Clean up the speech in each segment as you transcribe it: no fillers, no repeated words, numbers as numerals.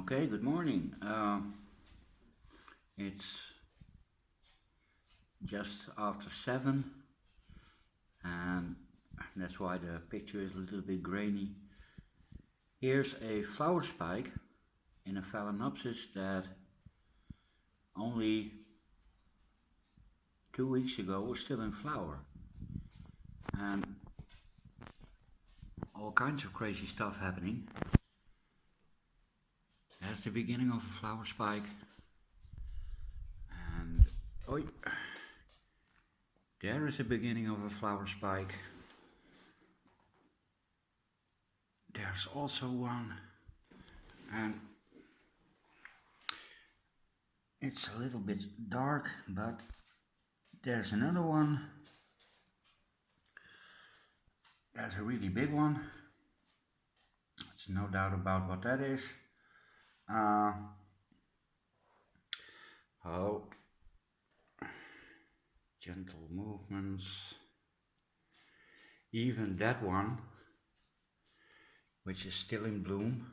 Okay, good morning. It's just after 7, and that's why the picture is a little bit grainy. Here's a flower spike in a phalaenopsis that only 2 weeks ago was still in flower. And all kinds of crazy stuff happening. That's the beginning of a flower spike. And oi, there is the beginning of a flower spike. There's also one, and it's a little bit dark, but there's another one. There's a really big one. There's no doubt about what that is. Oh, gentle movements. Even that one, which is still in bloom,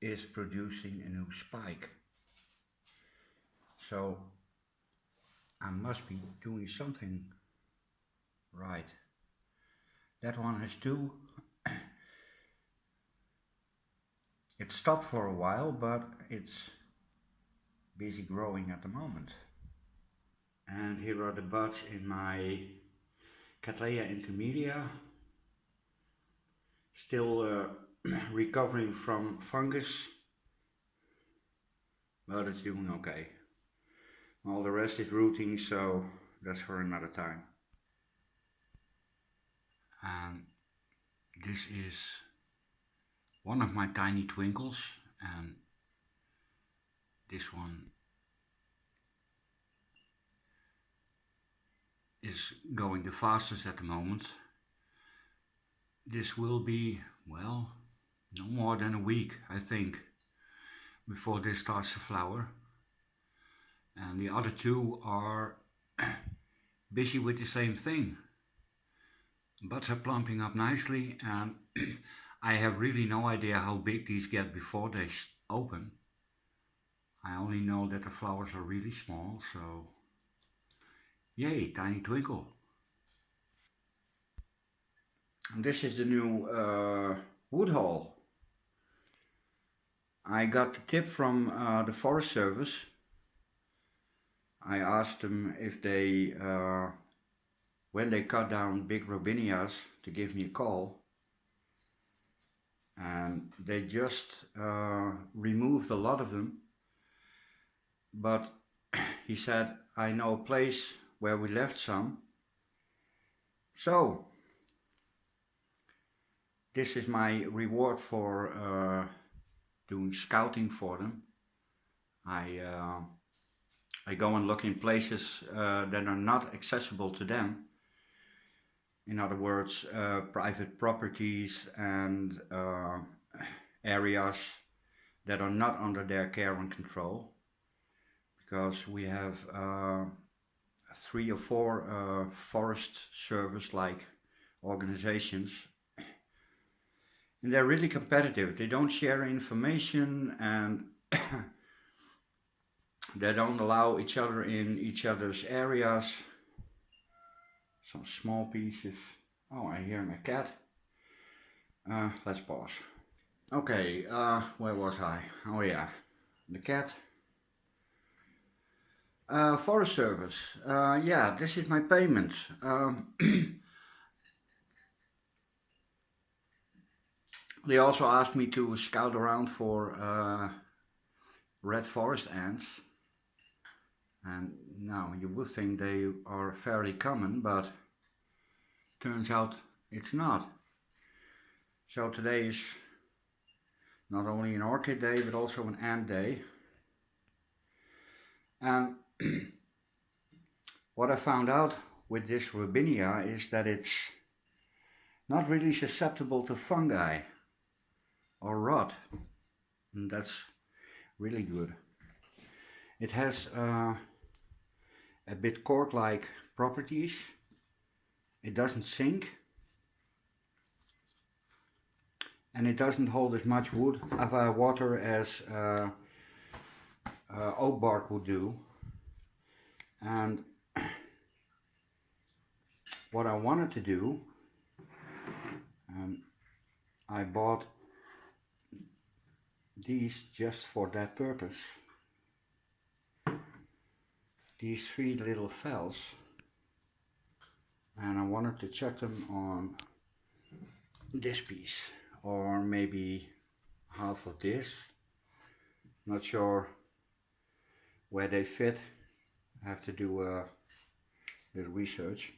is producing a new spike. So I must be doing something right. That one has two. It stopped for a while, but it's busy growing at the moment. And here are the buds in my Cattleya intermedia. Still recovering from fungus, but it's doing okay. All the rest is rooting, so that's for another time. And this is one of my tiny twinkles, and this one is going the fastest at the moment. This will be, well, no more than a week, I think, before this starts to flower. And the other two are busy with the same thing. Buds are plumping up nicely, and I have really no idea how big these get before they open. I only know that the flowers are really small, so yay, tiny twinkle. And this is the new wood haul. I got the tip from the Forest Service. I asked them if they, when they cut down big robinias, to give me a call. And they just removed a lot of them. But he said, I know a place where we left some. So, this is my reward for doing scouting for them. I go and look in places that are not accessible to them. In other words, private properties and areas that are not under their care and control. Because we have 3 or 4 forest service-like organizations, and they're really competitive. They don't share information, and they don't allow each other in each other's areas. Some small pieces. Oh, I hear my cat. Let's pause. Okay, where was I? Oh yeah, the cat. Forest Service. Yeah, this is my payment. They also asked me to scout around for red forest ants. And now you would think they are fairly common, but turns out it's not. So today is not only an orchid day, but also an ant day. And what I found out with this robinia is that it's not really susceptible to fungi or rot, and that's really good. It has a bit cork-like properties. It doesn't sink, and it doesn't hold as much water as oak bark would do. And what I wanted to do, I bought these just for that purpose. These 3 little Phals, and I wanted to chuck them on this piece, or maybe half of this. Not sure where they fit. I have to do a little research,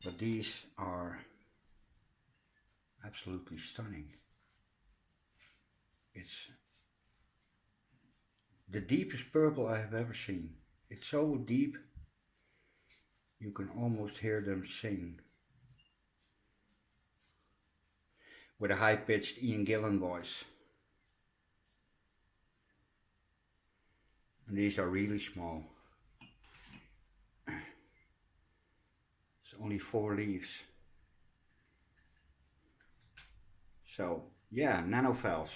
but these are absolutely stunning. It's the deepest purple I have ever seen. It's so deep you can almost hear them sing with a high-pitched Ian Gillan voice. And these are really small. It's only 4 leaves. So yeah, nano Phals.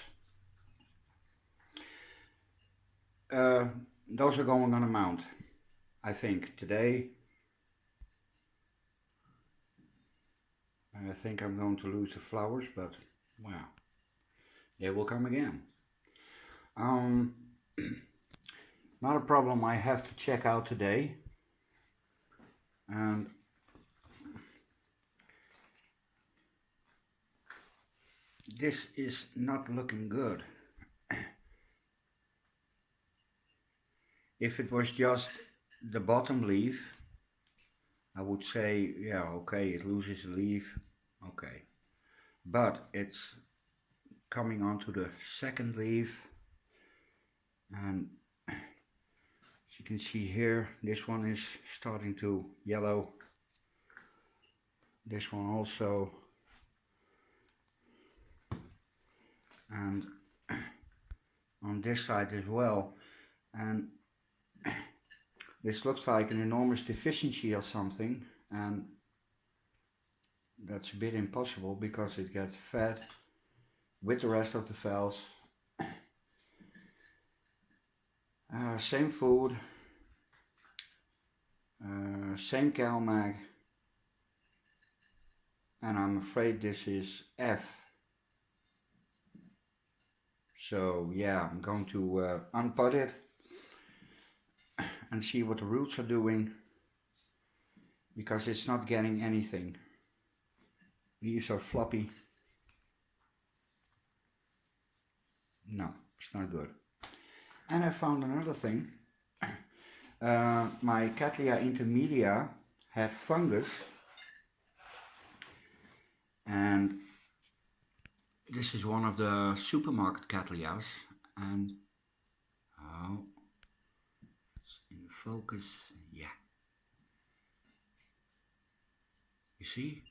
Those are going on a mount, I think, today. I think I'm going to lose the flowers, but well, they will come again. Not a problem I have to check out today. And this is not looking good. If it was just the bottom leaf, I would say, yeah, okay, it loses a leaf, okay. But it's coming onto the second leaf, and as you can see here, this one is starting to yellow. This one also. And on this side as well. And this looks like an enormous deficiency or something, and that's a bit impossible because it gets fed with the rest of the Phals. Same food, same CalMag, and I'm afraid this is F. So yeah, I'm going to unpot it and see what the roots are doing, because it's not getting anything. Leaves are floppy. No, it's not good. And I found another thing. My Cattleya intermedia had fungus, and this is one of the supermarket Cattleyas, and oh, it's in focus, yeah. You see?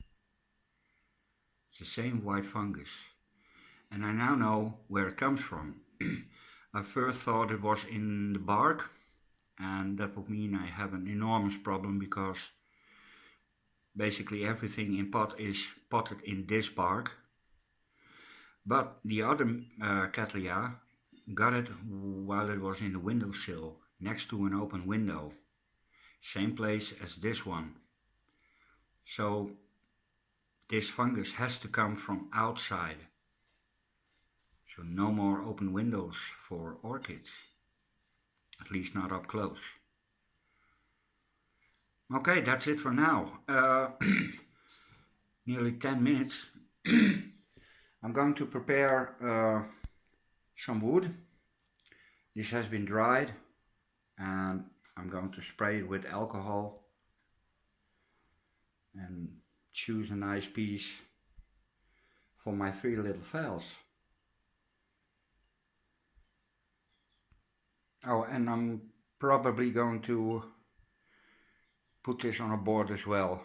It's the same white fungus. And I now know where it comes from. I first thought it was in the bark, and that would mean I have an enormous problem, because basically everything in pot is potted in this bark. But the other Cattleya got it while it was in the windowsill, next to an open window. Same place as this one. So this fungus has to come from outside. So no more open windows for orchids. At least not up close. Okay, that's it for now. Nearly 10 minutes. I'm going to prepare some wood. This has been dried, and I'm going to spray it with alcohol and choose a nice piece for my 3 little Phals. Oh, and I'm probably going to put this on a board as well.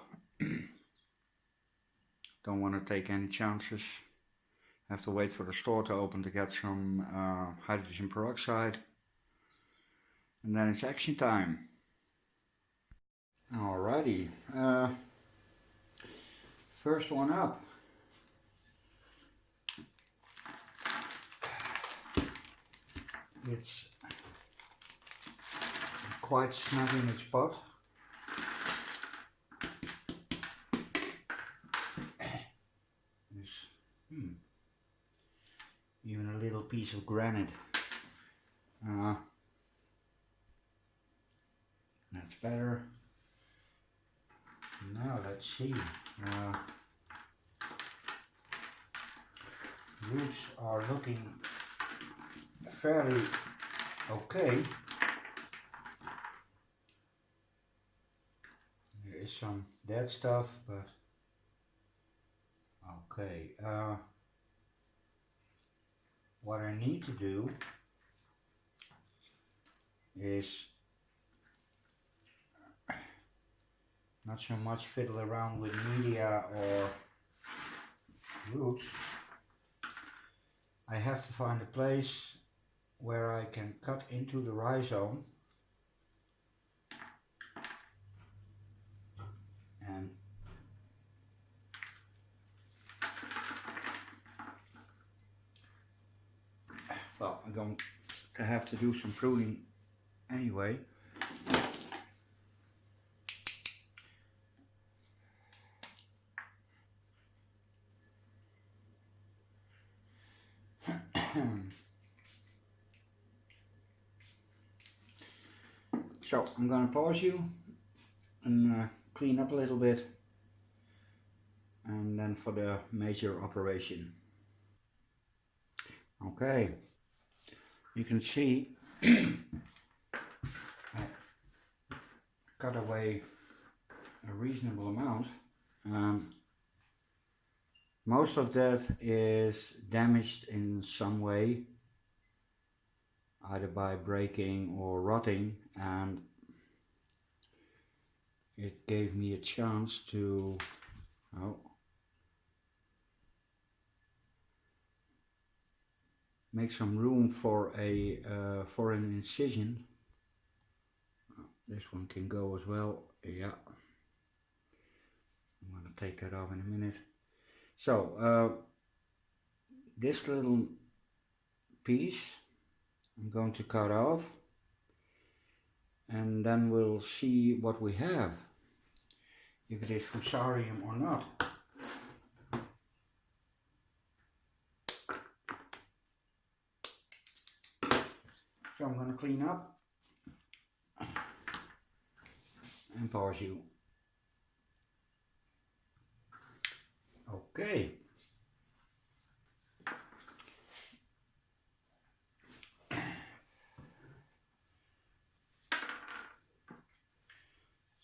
Don't want to take any chances. Have to wait for the store to open to get some hydrogen peroxide, and then it's action time. Alrighty, first one up. it's quite snug in its spot. There's even a little piece of granite. That's better. Now let's see. Roots are looking fairly okay. There is some dead stuff, but okay. What I need to do is not so much fiddle around with media or roots. I have to find a place where I can cut into the rhizome and well, I'm going to have to do some pruning anyway. So I'm going to pause you and clean up a little bit, and then for the major operation. Okay, you can see I cut away a reasonable amount. Most of that is damaged in some way, either by breaking or rotting, and it gave me a chance to make some room for an incision. This one can go as well. Yeah, I'm going to take that off in a minute. So this little piece I'm going to cut off, and then we'll see what we have, if it is fusarium or not. So I'm going to clean up and pause you. Okay.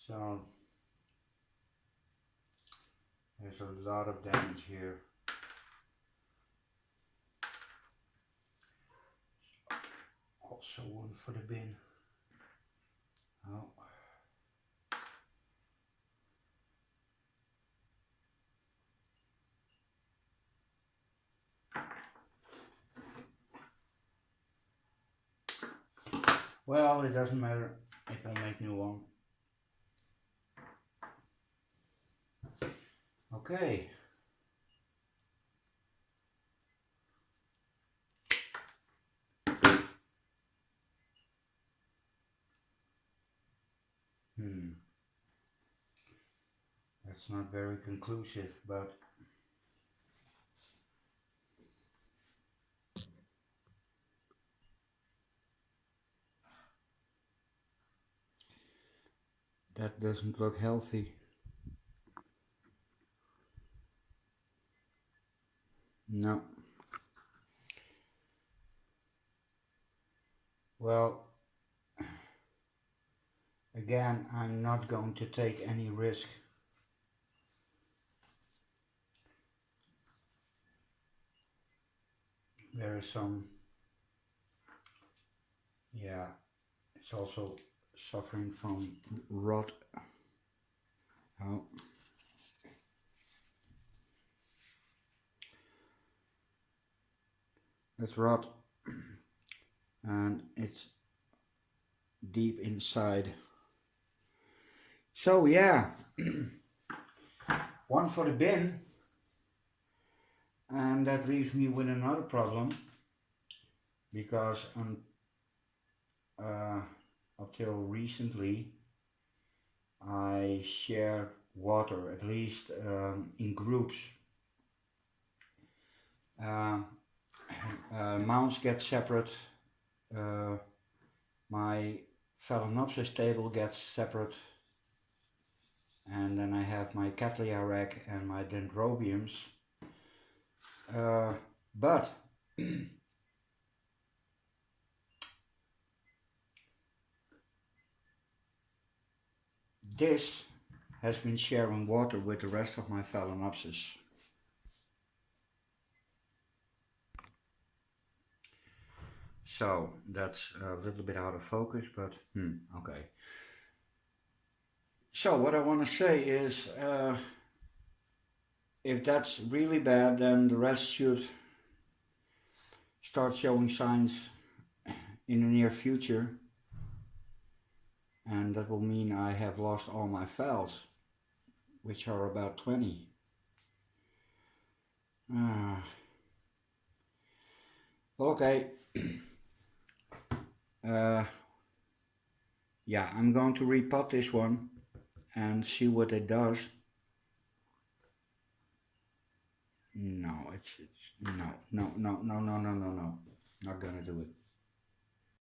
So there's a lot of damage here. Also one for the bin. Oh. Well, it doesn't matter. It will make new one. Okay. That's not very conclusive, but that doesn't look healthy. No. Well, again, I'm not going to take any risk. There is some, yeah, it's also suffering from rot. Oh. That's rot, and it's deep inside. So yeah, one for the bin, and that leaves me with another problem, because uh, until recently I share water, at least in groups. Uh, mounts get separate, my Phalaenopsis table gets separate, and then I have my Cattleya rack and my Dendrobiums. But this has been sharing water with the rest of my Phalaenopsis. So that's a little bit out of focus, but okay. So what I want to say is, if that's really bad, then the rest should start showing signs in the near future, and that will mean I have lost all my Phals, which are about 20. Okay. Yeah, I'm going to repot this one and see what it does. No, it's no, not gonna do it.